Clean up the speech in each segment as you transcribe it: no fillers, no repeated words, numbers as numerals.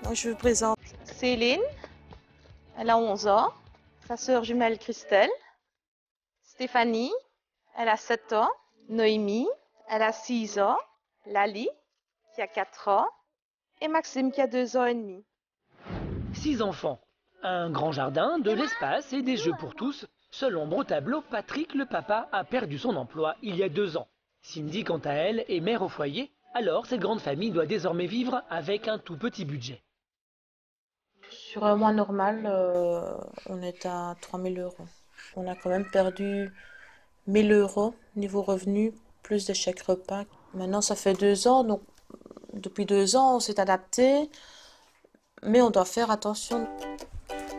Donc, je vous présente Céline, elle a 11 ans, sa sœur jumelle Christelle, Stéphanie, elle a 7 ans, Noémie, elle a 6 ans, Lali, qui a 4 ans, et Maxime, qui a 2 ans et demi. 6 enfants, un grand jardin, de l'espace et des jeux pour tous. Seul ombre au tableau, Patrick, le papa, a perdu son emploi il y a 2 ans. Cindy, quant à elle, est mère au foyer. Alors, cette grande famille doit désormais vivre avec un tout petit budget. Sur un mois normal, on est à 3 000 €. On a quand même perdu 1 000 € niveau revenu, plus des chèques repas. Maintenant, ça fait 2 ans, donc depuis 2 ans, on s'est adapté, mais on doit faire attention.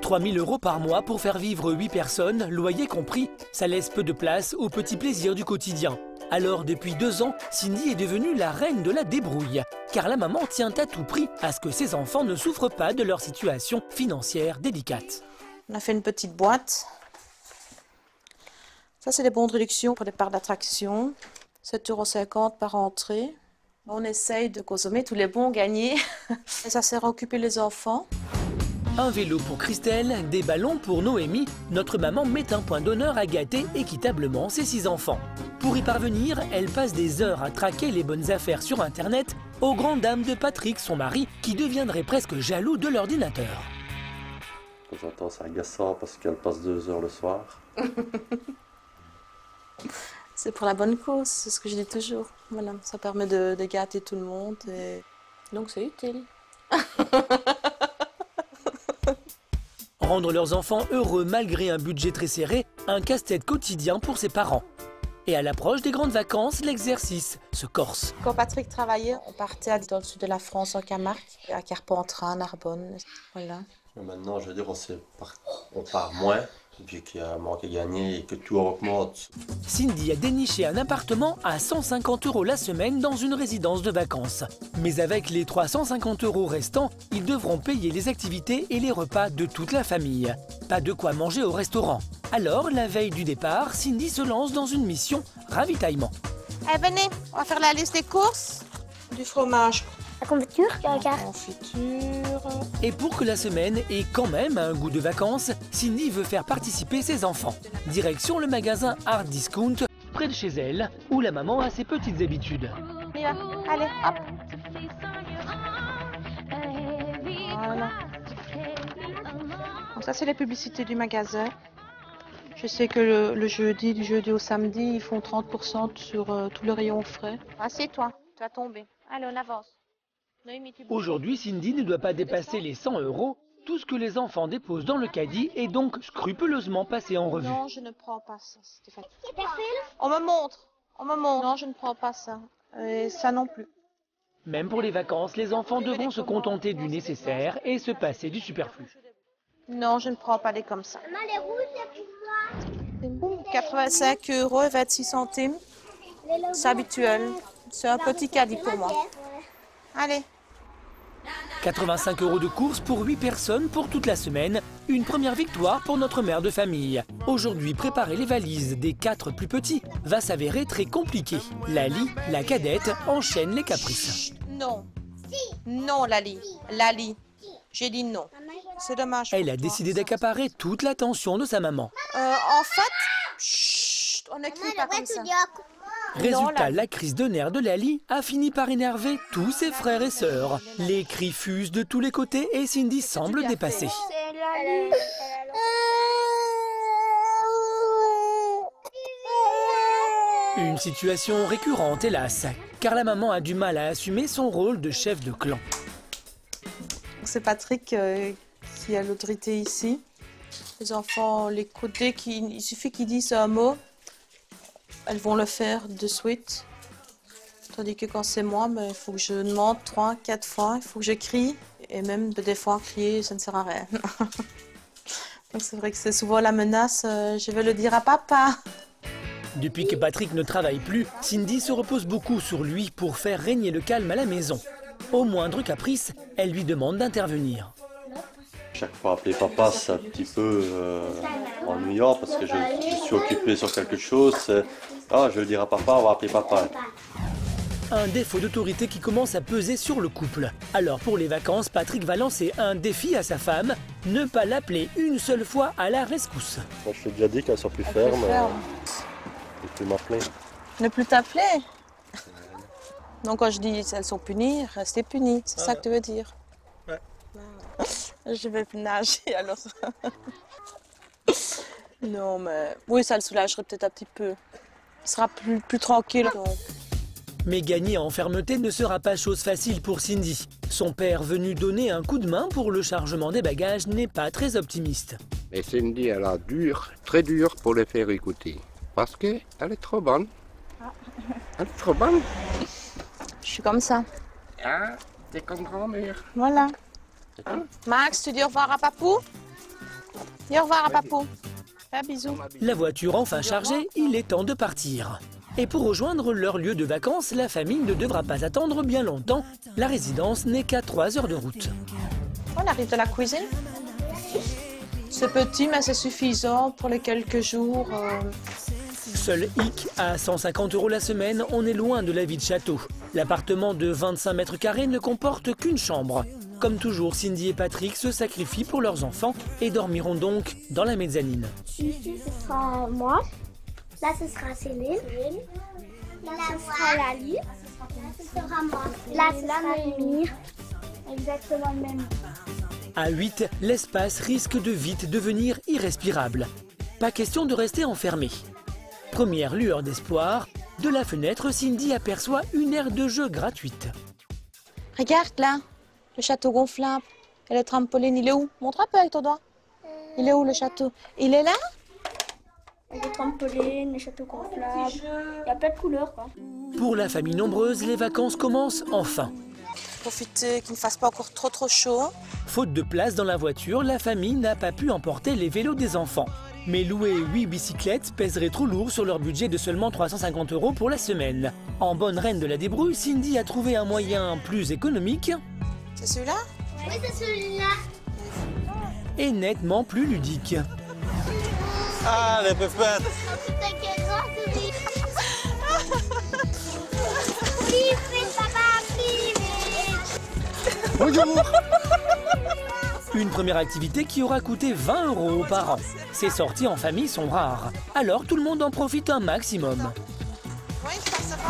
3 000 € par mois pour faire vivre 8 personnes, loyer compris, ça laisse peu de place aux petits plaisirs du quotidien. Alors depuis 2 ans, Cindy est devenue la reine de la débrouille, car la maman tient à tout prix à ce que ses enfants ne souffrent pas de leur situation financière délicate. On a fait une petite boîte. Ça, c'est des bons de réduction pour les parcs d'attraction. 7,50 € par entrée. On essaye de consommer tous les bons gagnés. Et ça sert à occuper les enfants. Un vélo pour Christelle, des ballons pour Noémie. Notre maman met un point d'honneur à gâter équitablement ses 6 enfants. Pour y parvenir, elle passe des heures à traquer les bonnes affaires sur Internet, aux grandes dames de Patrick, son mari, qui deviendrait presque jaloux de l'ordinateur. Quand j'entends, c'est agaçant parce qu'elle passe 2 heures le soir. C'est pour la bonne cause, c'est ce que je dis toujours. Voilà, ça permet de gâter tout le monde et donc c'est utile. Rendre leurs enfants heureux malgré un budget très serré, un casse-tête quotidien pour ses parents. Et à l'approche des grandes vacances, l'exercice se corse. Quand Patrick travaillait, on partait dans le sud de la France, en Camargue, à Carpentras, Narbonne. Voilà. Mais maintenant, je veux dire, on part moins, vu qu'il y a un manque à gagner et que tout augmente. Cindy a déniché un appartement à 150 € la semaine dans une résidence de vacances. Mais avec les 350 € restants, ils devront payer les activités et les repas de toute la famille. Pas de quoi manger au restaurant. Alors, la veille du départ, Cindy se lance dans une mission ravitaillement. Allez, venez, on va faire la liste des courses. Du fromage. La confiture, La confiture. Et pour que la semaine ait quand même un goût de vacances, Cindy veut faire participer ses enfants. Direction le magasin Art Discount, près de chez elle, où la maman a ses petites habitudes. On y va. Allez, hop. Voilà. Donc ça, c'est les publicités du magasin. Je sais que le jeudi, du jeudi au samedi, ils font 30% sur tout le rayon frais. Assieds-toi, tu vas tomber. Allez, on avance. Aujourd'hui, Cindy ne doit pas dépasser les 100 €. Tout ce que les enfants déposent dans le caddie est donc scrupuleusement passé en revue. Non, je ne prends pas ça, Stéphane. On me montre. Non, je ne prends pas ça. Et ça non plus. Même pour les vacances, les enfants devront se contenter du nécessaire et se passer du superflu. Non, je ne prends pas des comme ça. 85 € et 26 centimes. C'est habituel. C'est un petit caddie pour moi. Allez. 85 € de courses pour 8 personnes pour toute la semaine. Une première victoire pour notre mère de famille. Aujourd'hui, préparer les valises des 4 plus petits va s'avérer très compliqué. Lali, la cadette, enchaîne les caprices. Chut, non. Non, Lali. Lali. J'ai dit non. C'est dommage. Elle a décidé d'accaparer toute l'attention de sa maman. En fait, chut, on ne crie pas comme ça. Résultat, la crise de nerfs de Lali a fini par énerver tous ses frères et sœurs. Les cris fusent de tous les côtés et Cindy semble dépassée. Une situation récurrente, hélas, car la maman a du mal à assumer son rôle de chef de clan. C'est Patrick qui a l'autorité ici. Les enfants l'écoutent dès il suffit qu'ils disent un mot. Elles vont le faire de suite. Tandis que quand c'est moi, il faut que je demande 3, 4 fois, il faut que je crie. Et même des fois, crier, ça ne sert à rien. Donc c'est vrai que c'est souvent la menace, je vais le dire à papa. Depuis que Patrick ne travaille plus, Cindy se repose beaucoup sur lui pour faire régner le calme à la maison. Au moindre caprice, elle lui demande d'intervenir. Chaque fois appeler papa, c'est un petit peu ennuyant parce que je suis occupé sur quelque chose. Ah, je veux dire à papa, on va appeler papa. Un défaut d'autorité qui commence à peser sur le couple. Alors pour les vacances, Patrick va lancer un défi à sa femme, ne pas l'appeler une seule fois à la rescousse. Moi, je t'ai déjà dit qu'elle soit plus ferme. Ne plus m'appeler. Ne plus t'appeler. Donc quand je dis elles sont punies, restez punies. C'est ça que tu veux dire? Ouais. Je vais nager alors. Non mais oui, ça le soulagerait peut-être un petit peu. Il sera plus tranquille donc. Mais gagner en fermeté ne sera pas chose facile pour Cindy. Son père venu donner un coup de main pour le chargement des bagages n'est pas très optimiste. Mais Cindy, elle a dur, très dur pour les faire écouter. Parce qu'elle est trop bonne. Elle est trop bonne. Je suis comme ça. Ah, t'es comme grand-mère. Voilà. Max, tu dis au revoir à Papou? Dis au revoir à Papou. Fais un bisou. La voiture enfin chargée, il est temps de partir. Et pour rejoindre leur lieu de vacances, la famille ne devra pas attendre bien longtemps. La résidence n'est qu'à 3 heures de route. On arrive de la cuisine. C'est petit, mais c'est suffisant pour les quelques jours. Seul hic, à 150 € la semaine, on est loin de la vie de château. L'appartement de 25 mètres carrés ne comporte qu'une chambre. Comme toujours, Cindy et Patrick se sacrifient pour leurs enfants et dormiront donc dans la mezzanine. Ici, ce sera moi. Là, ce sera Céline. Là, ce sera Lali. Là, ce sera moi. Là, ce sera Mimir. Exactement le même. À 8, l'espace risque de vite devenir irrespirable. Pas question de rester enfermé. Première lueur d'espoir, de la fenêtre, Cindy aperçoit une aire de jeu gratuite. Regarde là, le château gonflable. Et le trampoline, il est où? Montre un peu avec ton doigt. Il est où le château? Il est là? Les trampolines, les châteaux gonflables. Il y a plein de couleurs, quoi. Pour la famille nombreuse, les vacances commencent enfin. Profiter qu'il ne fasse pas encore trop chaud. Faute de place dans la voiture, la famille n'a pas pu emporter les vélos des enfants. Mais louer 8 bicyclettes pèserait trop lourd sur leur budget de seulement 350 € pour la semaine. En bonne reine de la débrouille, Cindy a trouvé un moyen plus économique. C'est celui-là? Oui, c'est celui-là. Et nettement plus ludique. Ah, les pépettes! T'as quel grand, Céline? Plus vite, papa, plus vite. Bonjour! Une première activité qui aura coûté 20 € aux parents. Ces sorties en famille sont rares, alors tout le monde en profite un maximum.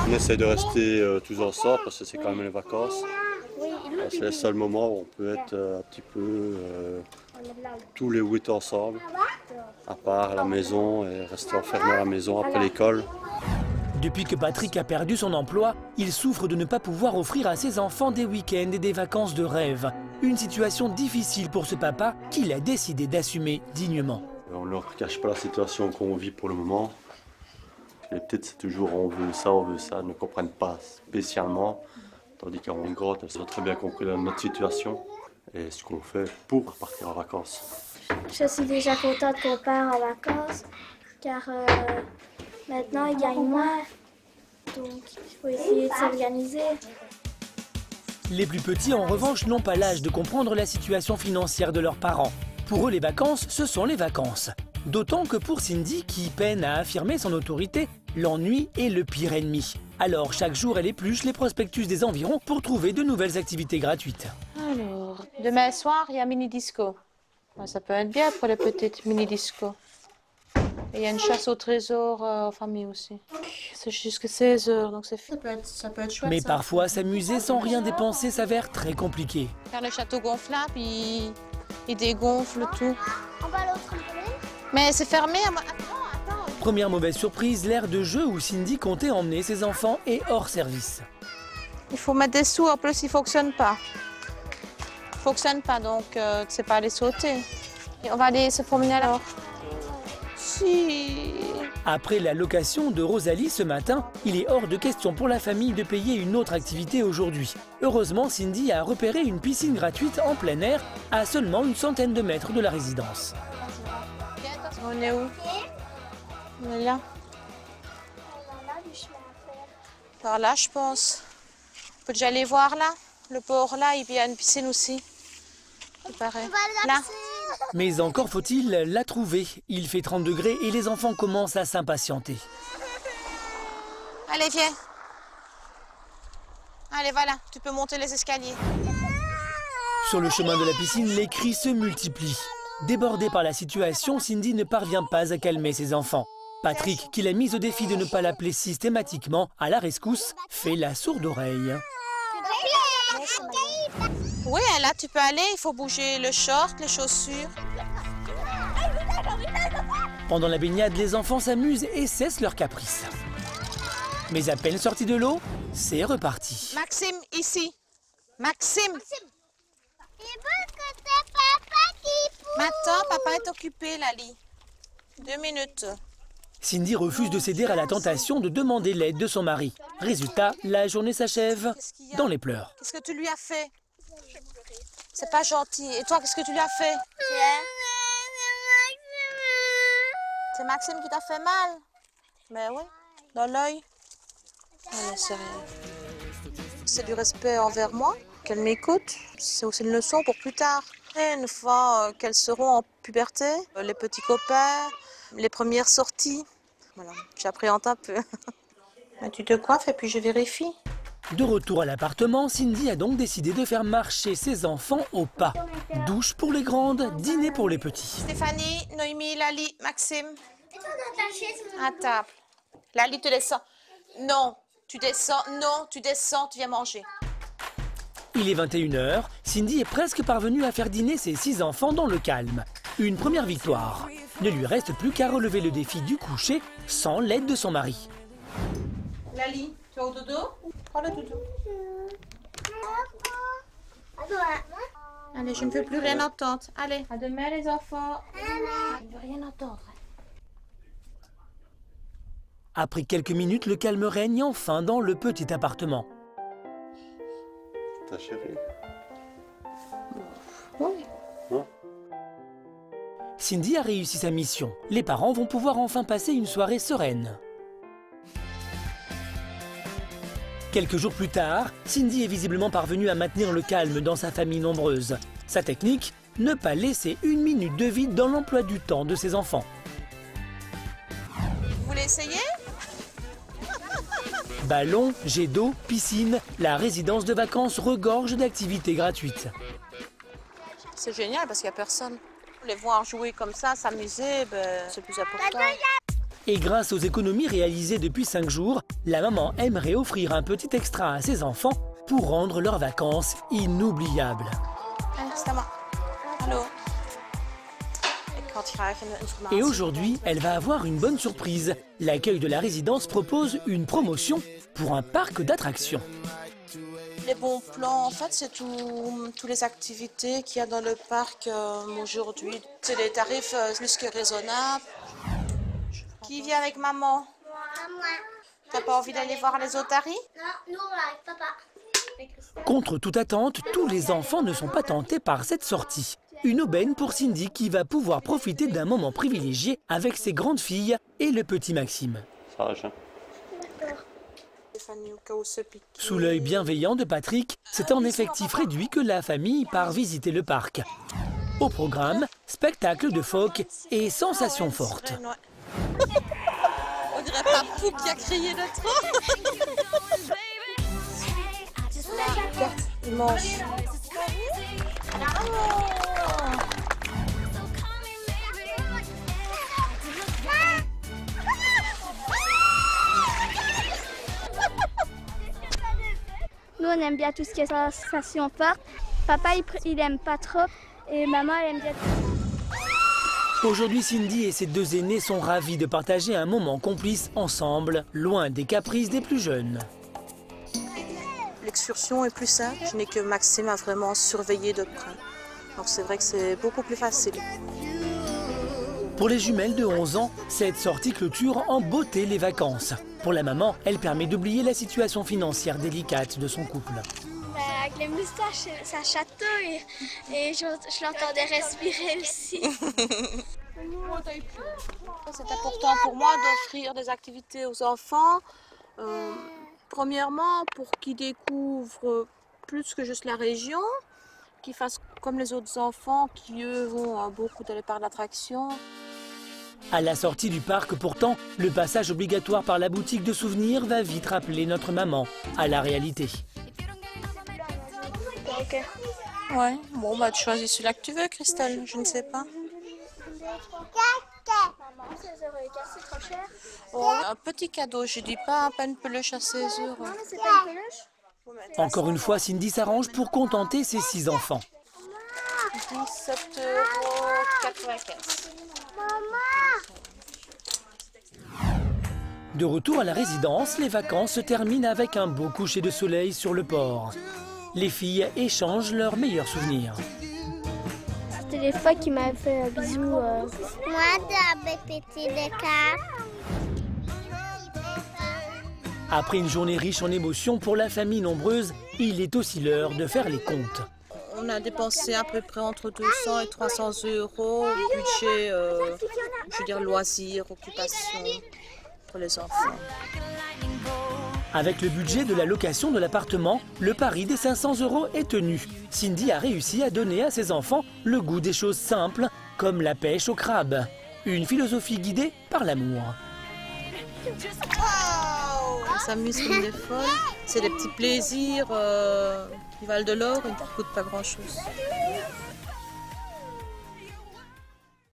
On essaie de rester tous ensemble parce que c'est quand même les vacances. C'est le seul moment où on peut être un petit peu tous les 8 ensemble, à part à la maison et rester enfermé à la maison après l'école. Depuis que Patrick a perdu son emploi, il souffre de ne pas pouvoir offrir à ses enfants des week-ends et des vacances de rêve. Une situation difficile pour ce papa qu'il a décidé d'assumer dignement. On ne leur cache pas la situation qu'on vit pour le moment. Et peut-être c'est toujours on veut ça, ils ne comprennent pas spécialement. Tandis qu'en grande, elles ont très bien compris notre situation et ce qu'on fait pour partir en vacances. Je suis déjà contente qu'on part en vacances, car maintenant ils gagnent moins. Donc il faut essayer de s'organiser. Les plus petits, en revanche, n'ont pas l'âge de comprendre la situation financière de leurs parents. Pour eux, les vacances, ce sont les vacances. D'autant que pour Cindy, qui peine à affirmer son autorité, l'ennui est le pire ennemi. Alors, chaque jour, elle épluche les prospectus des environs pour trouver de nouvelles activités gratuites. Alors, demain soir, il y a mini-disco. Ça peut être bien pour les petites mini-disco. Et il y a une chasse au trésor en famille aussi. C'est jusqu'à 16 h, donc c'est ça peut être chouette. Mais ça. parfois, s'amuser sans rien dépenser s'avère très compliqué. Car le château gonflable, il dégonfle tout. On va aller au trampoline. Mais c'est fermé. Attends. Première mauvaise surprise, l'aire de jeu où Cindy comptait emmener ses enfants est hors service. Il faut mettre des sous, en plus il fonctionne pas. Il fonctionne pas, donc tu sais pas aller sauter. Et on va aller se promener alors. Si. Après la location de Rosalie ce matin, il est hors de question pour la famille de payer une autre activité aujourd'hui. Heureusement, Cindy a repéré une piscine gratuite en plein air à seulement une centaine de mètres de la résidence. On est où? On est là. Par là, je pense. On peut déjà aller voir là. Le port là, il y a une piscine aussi. Il paraît. Là. Mais encore faut-il la trouver. Il fait 30 degrés et les enfants commencent à s'impatienter. Allez, viens. Allez, voilà, tu peux monter les escaliers. Sur le chemin de la piscine, les cris se multiplient. Débordée par la situation, Cindy ne parvient pas à calmer ses enfants. Patrick, qui l'a mise au défi de ne pas l'appeler systématiquement à la rescousse, fait la sourde oreille. Oui, là, tu peux aller. Il faut bouger le short, les chaussures. Pendant la baignade, les enfants s'amusent et cessent leurs caprices. Mais à peine sortis de l'eau, c'est reparti. Maxime, ici. Maxime. Maintenant, papa est occupé, Lali. 2 minutes. Cindy refuse de céder à la tentation de demander l'aide de son mari. Résultat, la journée s'achève dans les pleurs. Qu'est-ce que tu lui as fait? C'est pas gentil. Et toi, qu'est-ce que tu lui as fait? C'est Maxime qui t'a fait mal? Mais oui, dans l'œil. Non, c'est rien. C'est du respect envers moi, qu'elle m'écoute. C'est aussi une leçon pour plus tard. Et une fois qu'elles seront en puberté, les petits copains, les premières sorties. Voilà, j'appréhende un peu. Mais tu te coiffes et puis je vérifie. De retour à l'appartement, Cindy a donc décidé de faire marcher ses enfants au pas. Douche pour les grandes, dîner pour les petits. Stéphanie, Noémie, Lali, Maxime. À table. Lali, tu descends. Non, tu descends. Non, tu descends, tu viens manger. Il est 21h, Cindy est presque parvenue à faire dîner ses 6 enfants dans le calme. Une première victoire. Ne lui reste plus qu'à relever le défi du coucher sans l'aide de son mari. Lali, tu vas au dodo? Prends le dodo. Allez, je ne veux plus rien entendre. Allez, à demain les enfants. Je ne veux rien entendre. Après quelques minutes, le calme règne enfin dans le petit appartement. Ta chérie? Oui. Non? Cindy a réussi sa mission. Les parents vont pouvoir enfin passer une soirée sereine. Quelques jours plus tard, Cindy est visiblement parvenue à maintenir le calme dans sa famille nombreuse. Sa technique, ne pas laisser une minute de vide dans l'emploi du temps de ses enfants. Vous voulez essayer? Ballon, jet d'eau, piscine, la résidence de vacances regorge d'activités gratuites. C'est génial parce qu'il n'y a personne. Les voir jouer comme ça, s'amuser, c'est plus important. Et grâce aux économies réalisées depuis 5 jours, la maman aimerait offrir un petit extra à ses enfants pour rendre leurs vacances inoubliables. Allez, c'est à moi. Allô. Et aujourd'hui, elle va avoir une bonne surprise. L'accueil de la résidence propose une promotion pour un parc d'attractions. Les bons plans, en fait, c'est toutes les activités qu'il y a dans le parc aujourd'hui. C'est des tarifs plus que raisonnables. Qui vient avec maman? Moi. T'as pas envie d'aller voir les otaries? Non, nous, on va avec papa. Contre toute attente, tous les enfants ne sont pas tentés par cette sortie. Une aubaine pour Cindy qui va pouvoir profiter d'un moment privilégié avec ses grandes filles et le petit Maxime. Sage, hein? Sous l'œil bienveillant de Patrick, c'est en effectif réduit que la famille part visiter le parc. Au programme, spectacle de phoques et sensations fortes. On dirait Papou qui a crié de trop. Il mange. Nous, on aime bien tout ce qui est sensation forte. Papa, il aime pas trop. Et maman, elle aime bien tout. Aujourd'hui, Cindy et ses 2 aînés sont ravis de partager un moment complice ensemble, loin des caprices des plus jeunes. L'excursion est plus simple. Je n'ai que Maxime à vraiment surveiller de près. Donc c'est vrai que c'est beaucoup plus facile. Pour les jumelles de 11 ans, cette sortie clôture en beauté les vacances. Pour la maman, elle permet d'oublier la situation financière délicate de son couple. Avec les moustaches, ça chatouille et je l'entendais respirer aussi. C'est important pour moi d'offrir des activités aux enfants. Premièrement, pour qu'ils découvrent plus que juste la région, qu'ils fassent comme les autres enfants qui, eux, vont beaucoup dans les parcs d'attractions. À la sortie du parc, pourtant, le passage obligatoire par la boutique de souvenirs va vite rappeler notre maman à la réalité. Ok. Ouais, bon, bah, tu choisis celui-là que tu veux, Christelle, je ne sais pas. Maman, 16,15 €, c'est trop cher. Oh, un petit cadeau, je dis pas une peluche à 16 €. Non, mais c'est pas une peluche. Encore une fois, Cindy s'arrange pour contenter ses 6 enfants. 17,95 €. De retour à la résidence, les vacances se terminent avec un beau coucher de soleil sur le port. Les filles échangent leurs meilleurs souvenirs. C'était les fois qui m'avaient fait un bisou. Moi, j'avais pété des cartes. Après une journée riche en émotions pour la famille nombreuse, il est aussi l'heure de faire les comptes. On a dépensé à peu près entre 200 et 300 €, budget, je veux dire, loisirs, occupation pour les enfants. Avec le budget de la location de l'appartement, le pari des 500 € est tenu. Cindy a réussi à donner à ses enfants le goût des choses simples, comme la pêche au crabe. Une philosophie guidée par l'amour. On s'amuse comme des folles. C'est des petits plaisirs qui valent de l'or et qui ne coûtent pas grand-chose.